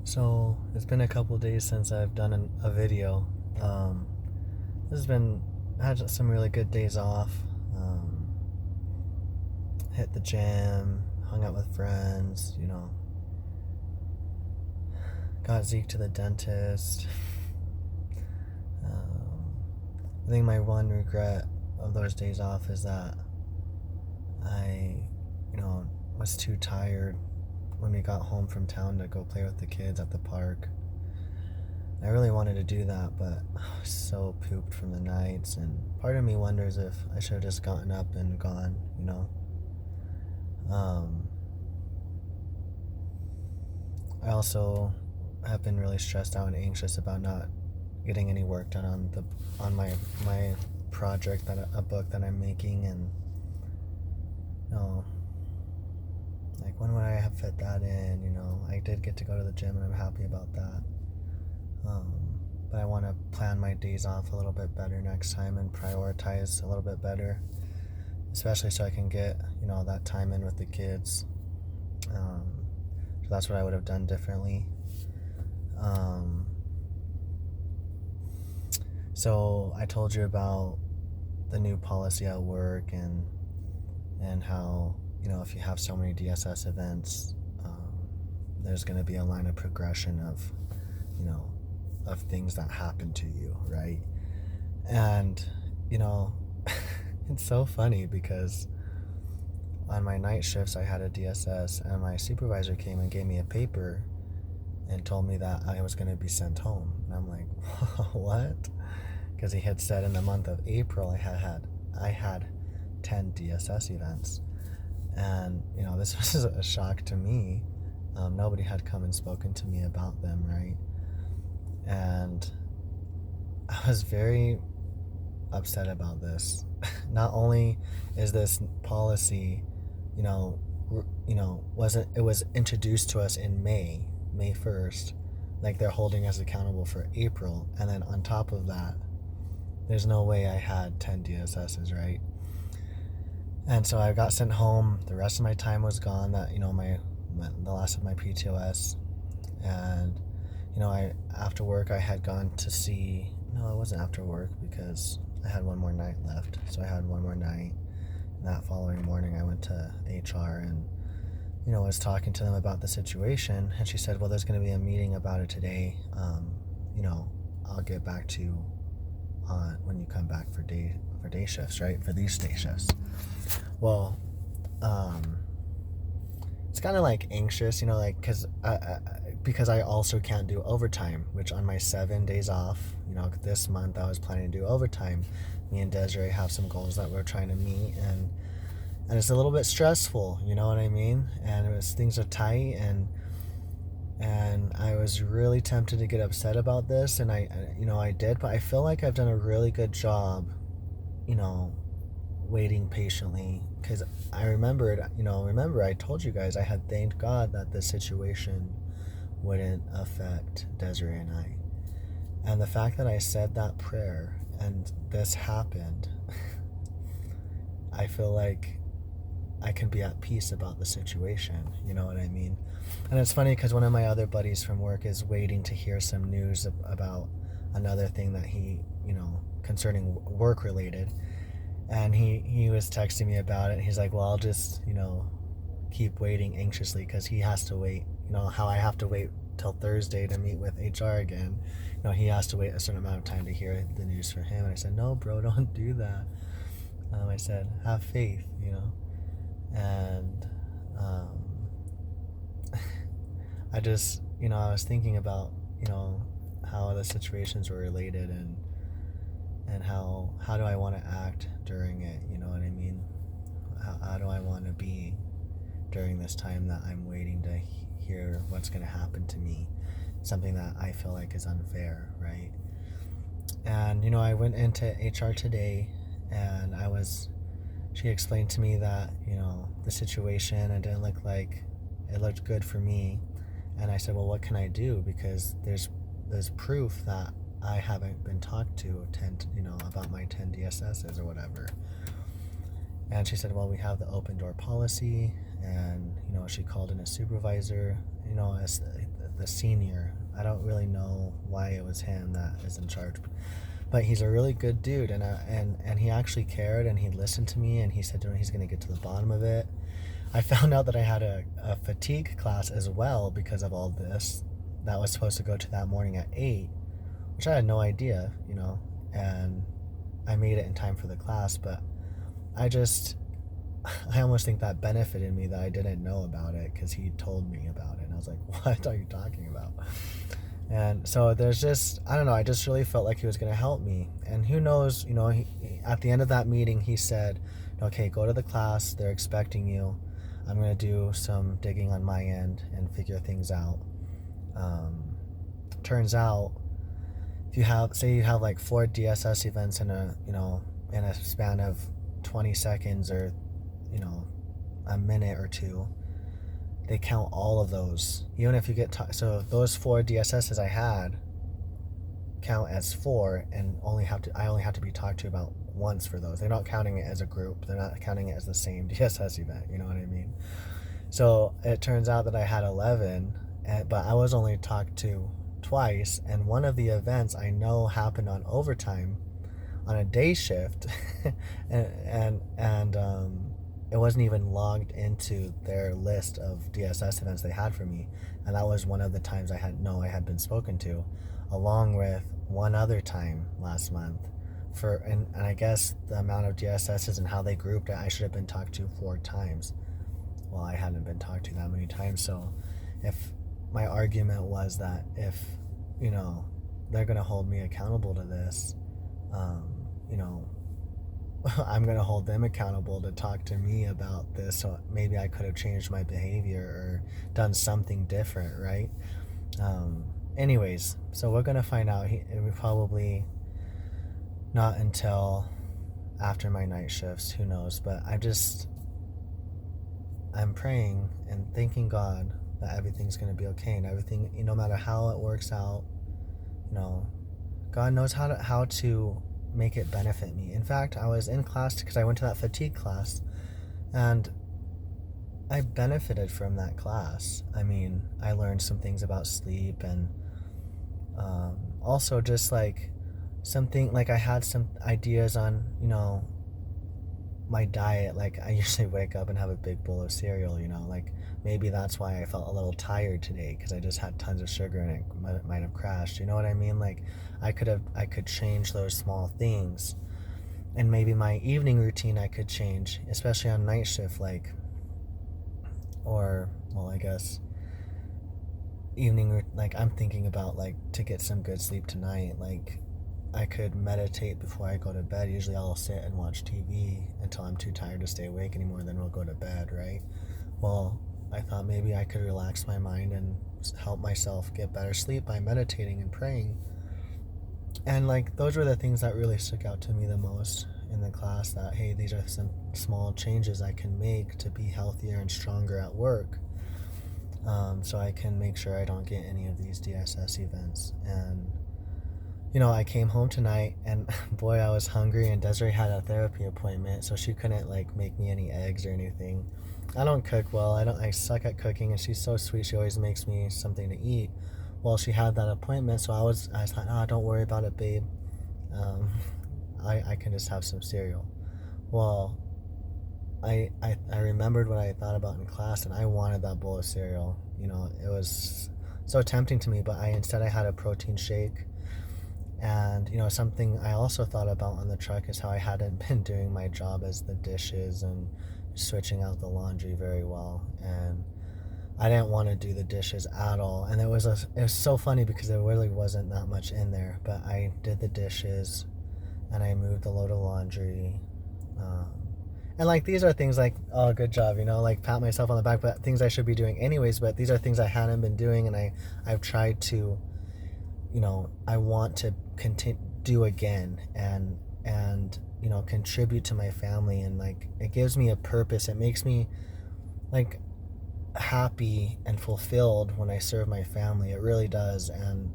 So it's been a couple days since I've done a video. Um, this has been had some really good days off. Um, Hit the gym, hung out with friends. Got Zeke to the dentist. Um, I think my one regret of those days off is that I, was too tired when we got home from town to go play with the kids at the park. I really wanted to do that, but I was so pooped from the nights, and part of me wonders if I should have just gotten up and gone. Um, I also have been really stressed out and anxious about not getting any work done on my project, that a book that I'm making, and no, like when would I have fit that in? I did get to go to the gym, and I'm happy about that. Um, but I want to plan my days off a little bit better next time and prioritize a little bit better, especially so I can get that time in with the kids. So that's what I would have done differently. Um, so I told you about the new policy at work, and how if you have so many DSS events, there's going to be a line of progression of you know of things that happen to you, right? And you know, it's so funny because on my night shifts I had a DSS, and my supervisor came and gave me a paper and told me that I was going to be sent home. And I'm like, what? Because he had said in the month of April I had 10 DSS events, and this was a shock to me. Nobody had come and spoken to me about them, right? And I was very upset about this. Not only is this policy, it was introduced to us in May 1st, like they're holding us accountable for April, and then on top of that, there's no way I had 10 DSSs, right? And so I got sent home. The rest of my time was gone. That the last of my PTOS, and I after work I had gone to see. No, it wasn't after work because I had one more night left. So I had one more night. And that following morning, I went to HR and was talking to them about the situation. And she said, "Well, there's going to be a meeting about it today. I'll get back to you on when you come back for day shifts, right? For these day shifts." Well, it's kind of like anxious, like because I also can't do overtime, which on my 7 days off, this month I was planning to do overtime. Me and Desiree have some goals that we're trying to meet, and it's a little bit stressful, you know what I mean? And things are tight, and I was really tempted to get upset about this, and I did, but I feel like I've done a really good job, waiting patiently, because I remember I told you guys I had thanked God that this situation wouldn't affect Desiree and I. And the fact that I said that prayer and this happened, I feel like I can be at peace about the situation, you know what I mean? And it's funny because one of my other buddies from work is waiting to hear some news about another thing that he, concerning work related. And he was texting me about it. He's like, well, I'll just, keep waiting anxiously because he has to wait. How I have to wait till Thursday to meet with HR again. He has to wait a certain amount of time to hear the news from him. And I said, no, bro, don't do that. I said, have faith, And I just, I was thinking about, how the situations were related, and how do I want to act during it, you know what I mean? How do I want to be during this time that I'm waiting to hear what's going to happen to me, something that I feel like is unfair, right? And I went into HR today, and she explained to me that the situation, it didn't look like it looked good for me. And I said, well, what can I do? Because there's proof that I haven't been talked to about my 10 DSSs or whatever. And she said, well, we have the open door policy, and she called in a supervisor. the senior. I don't really know why it was him that is in charge, but he's a really good dude, and he actually cared, and he listened to me, and he said to me he's going to get to the bottom of it. I found out that I had a fatigue class as well because of all this that was supposed to go to that morning at 8, which I had no idea, and I made it in time for the class, but I almost think that benefited me that I didn't know about it because he told me about it, and I was like, what are you talking about? And so there's just, I don't know, I just really felt like he was going to help me. And who knows, at the end of that meeting, he said, okay, go to the class. They're expecting you. I'm going to do some digging on my end and figure things out. Turns out, if you have like 4 DSS events in a span of 20 seconds or, a minute or two, they count all of those. Even if you get so those 4 DSSs I had count as 4, and I only have to be talked to about once for those. They're not counting it as a group. They're not counting it as the same DSS event. You know what I mean? So it turns out that I had 11, but I was only talked to twice, and one of the events I know happened on overtime on a day shift, and it wasn't even logged into their list of DSS events they had for me, and that was one of the times I had been spoken to, along with one other time last month. And I guess the amount of DSSs and how they grouped it, I should have been talked to 4 times. Well, I hadn't been talked to that many times, so if my argument was that if they're gonna hold me accountable to this, I'm going to hold them accountable to talk to me about this, so maybe I could have changed my behavior or done something different, right? Anyways, so we're going to find out. It will probably not until after my night shifts, who knows, but I'm praying and thanking God that everything's going to be okay, and everything, no matter how it works out, God knows how to make it benefit me. In fact, I was in class because I went to that fatigue class, and I benefited from that class. I mean, I learned some things about sleep, and also just like something, like I had some ideas on my diet. Like I usually wake up and have a big bowl of cereal, like maybe that's why I felt a little tired today, because I just had tons of sugar and it might have crashed. You know what I mean? Like I could change those small things, and maybe my evening routine I could change, especially on night shift, I guess evening, like I'm thinking about like to get some good sleep tonight, like I could meditate before I go to bed. Usually I'll sit and watch TV until I'm too tired to stay awake anymore, then we'll go to bed, right? Well, I thought maybe I could relax my mind and help myself get better sleep by meditating and praying. And like those were the things that really stuck out to me the most in the class, that hey, these are some small changes I can make to be healthier and stronger at work, so I can make sure I don't get any of these DSS events. And I came home tonight, and boy, I was hungry, and Desiree had a therapy appointment, so she couldn't like make me any eggs or anything. I don't cook well. I suck at cooking, and she's so sweet. She always makes me something to eat. Well, she had that appointment, so I was like, oh, don't worry about it, babe. I can just have some cereal. Well, I remembered what I thought about in class, and I wanted that bowl of cereal. It was so tempting to me, but instead I had a protein shake. And something I also thought about on the truck is how I hadn't been doing my job as the dishes and switching out the laundry very well, and I didn't want to do the dishes at all. And it was so funny because there really wasn't that much in there, but I did the dishes and I moved a load of laundry, and like these are things like, oh, good job, like pat myself on the back, but things I should be doing anyways. But these are things I hadn't been doing, and I've tried to, I want to do again, and contribute to my family, and like it gives me a purpose. It makes me like happy and fulfilled when I serve my family. It really does. And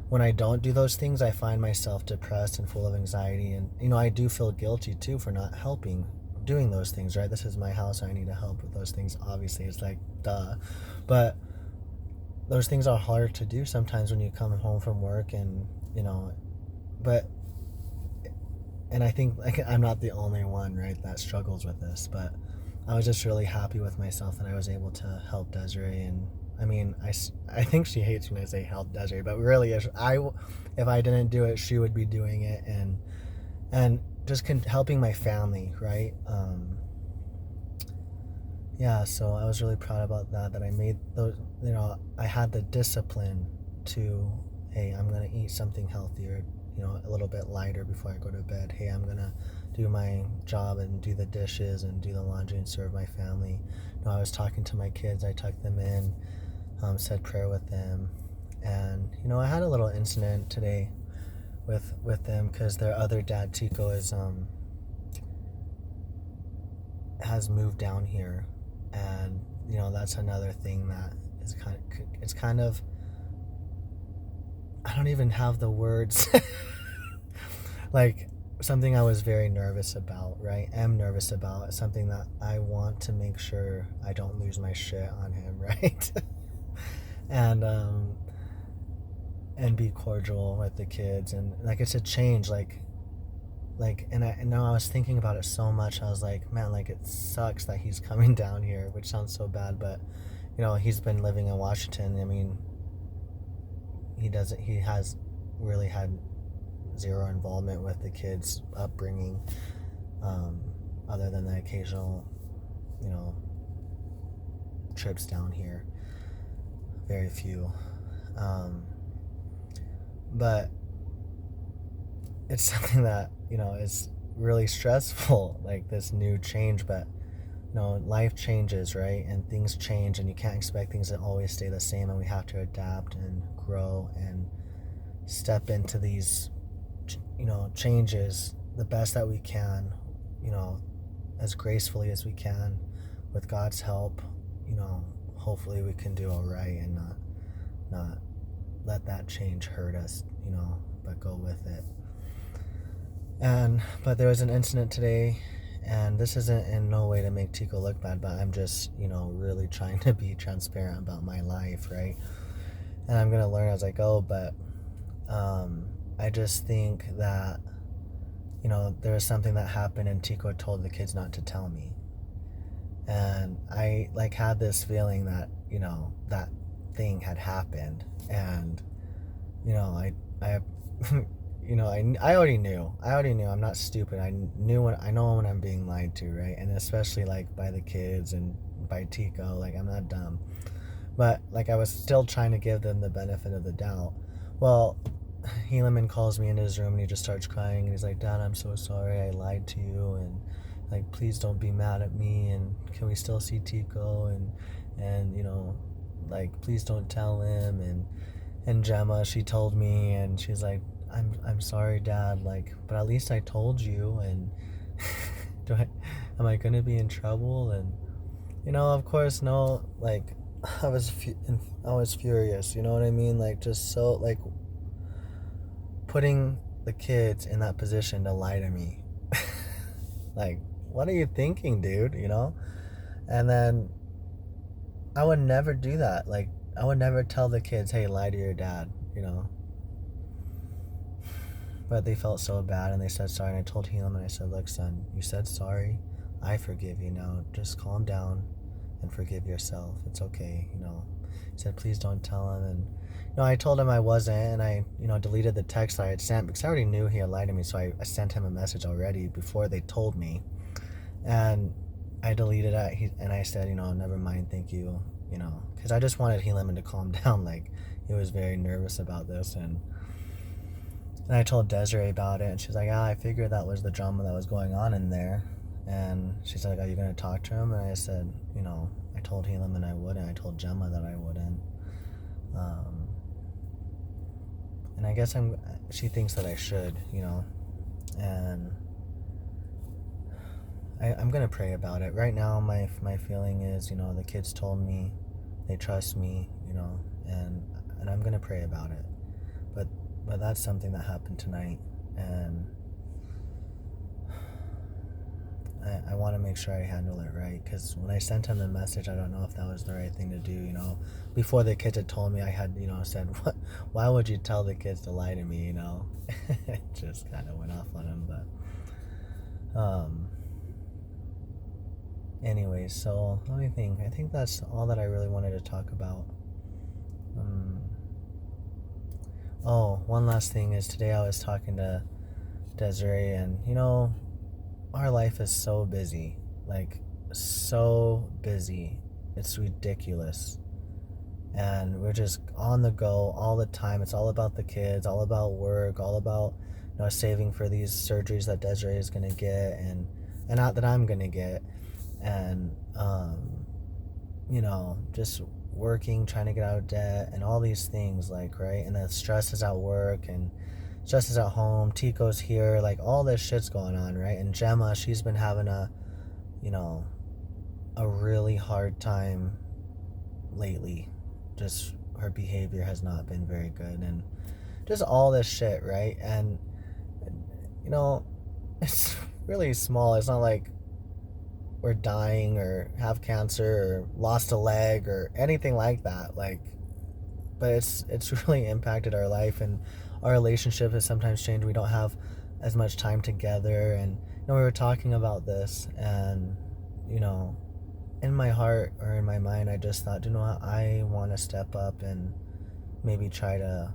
when I don't do those things, I find myself depressed and full of anxiety, and I do feel guilty too for not helping doing those things, right? This is my house, I need to help with those things, obviously. It's like duh. But those things are hard to do sometimes when you come home from work, and but and I think like I'm not the only one, right, that struggles with this, but I was just really happy with myself that I was able to help Desiree. And I mean, I think she hates when I say help Desiree, but really, if I didn't do it, she would be doing it. And just helping my family, right? Yeah, so I was really proud about that I made those, I had the discipline to, hey, I'm going to eat something healthier, a little bit lighter before I go to bed. Hey, I'm going to do my job and do the dishes and do the laundry and serve my family. I was talking to my kids, I tucked them in, said prayer with them. And, I had a little incident today with them because their other dad, Tico, has moved down here. And that's another thing that is kind of I don't even have the words. Like, something I was very nervous about, right? Am nervous about. It's something that I want to make sure I don't lose my shit on him, right? And be cordial with the kids. And like, it's a change, and I know I was thinking about it so much. I was like, man, like, it sucks that he's coming down here, which sounds so bad, but he's been living in Washington. I mean, he has really had zero involvement with the kids' upbringing, other than the occasional, trips down here. Very few. But it's something that, is really stressful, like this new change. But, life changes, right? And things change, and you can't expect things to always stay the same. And we have to adapt and grow and step into these, changes the best that we can, as gracefully as we can, with God's help. Hopefully we can do all right and not let that change hurt us, but go with it. But there was an incident today, and this isn't in no way to make Tico look bad, but I'm just, really trying to be transparent about my life, right? And I'm gonna learn as I go. But I just think that, there was something that happened, and Tico told the kids not to tell me. And I had this feeling that, that thing had happened. And, I I already knew. I'm not stupid. I know when I'm being lied to, right? And especially by the kids and by Tico, I'm not dumb. But I was still trying to give them the benefit of the doubt. Well, Helaman calls me into his room, and he just starts crying, and he's like, Dad, I'm so sorry I lied to you, and please don't be mad at me, and can we still see Tico, and please don't tell him. And Gemma, she told me, and she's like, I'm sorry, Dad, but at least I told you. And am I gonna be in trouble? And of course, no. I was furious, you know what I mean? Just so, putting the kids in that position to lie to me. What are you thinking, dude? And then I would never do that. I would never tell the kids, hey, lie to your dad, But they felt so bad, and they said sorry. And I told Helaman, I said, look, son, you said sorry. I forgive you now. Just calm down and forgive yourself. It's okay, He said, please don't tell him. And I told him I wasn't, and I deleted the text I had sent, because I already knew he had lied to me. So I sent him a message already before they told me, and I deleted it. And I said, never mind, thank you, because I just wanted Helaman to calm down. He was very nervous about this. And I told Desiree about it, and she's like, I figured that was the drama that was going on in there. And she's like, are you going to talk to him? And I said, I told Helaman I wouldn't. I told Gemma that I wouldn't. And I guess she thinks that I should, and I'm going to pray about it. Right now, my feeling is, the kids told me, they trust me, and I'm going to pray about it. But that's something that happened tonight, and I want to make sure I handle it right, because when I sent him the message, I don't know if that was the right thing to do. Before the kids had told me, I had said, why would you tell the kids to lie to me? It just kind of went off on him. But anyways, so let me think. I think that's all that I really wanted to talk about. Oh, one last thing is, today I was talking to Desiree, and our life is so busy, like so busy. It's ridiculous. And we're just on the go all the time. It's all about the kids, all about work, all about saving for these surgeries that Desiree is gonna get, and not that I'm gonna get, and just working, trying to get out of debt, and all these things, like, right? And the stress is at work, and stress is at home. Tico's here, like, all this shit's going on, right? And Gemma, she's been having a really hard time lately. Just her behavior has not been very good, and just all this shit, right? And it's really small. It's not like we're dying or have cancer or lost a leg or anything like that, like, but it's really impacted our life, and our relationship has sometimes changed. We don't have as much time together, and we were talking about this, and in my heart or in my mind, I just thought, I want to step up and maybe try to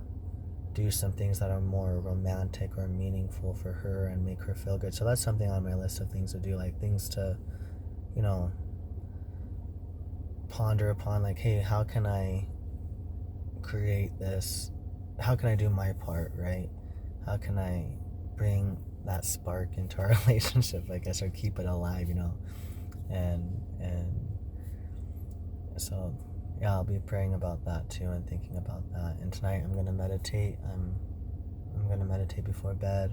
do some things that are more romantic or meaningful for her and make her feel good. So that's something on my list of things to do, like things to ponder upon, like, hey, how can I create this? How can I do my part, right? How can I bring that spark into our relationship, I guess, or keep it alive, and so yeah, I'll be praying about that too, and thinking about that. And tonight I'm gonna meditate. I'm gonna meditate before bed,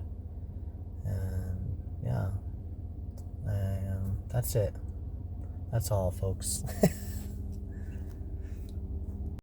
and yeah, that's it. That's all, folks.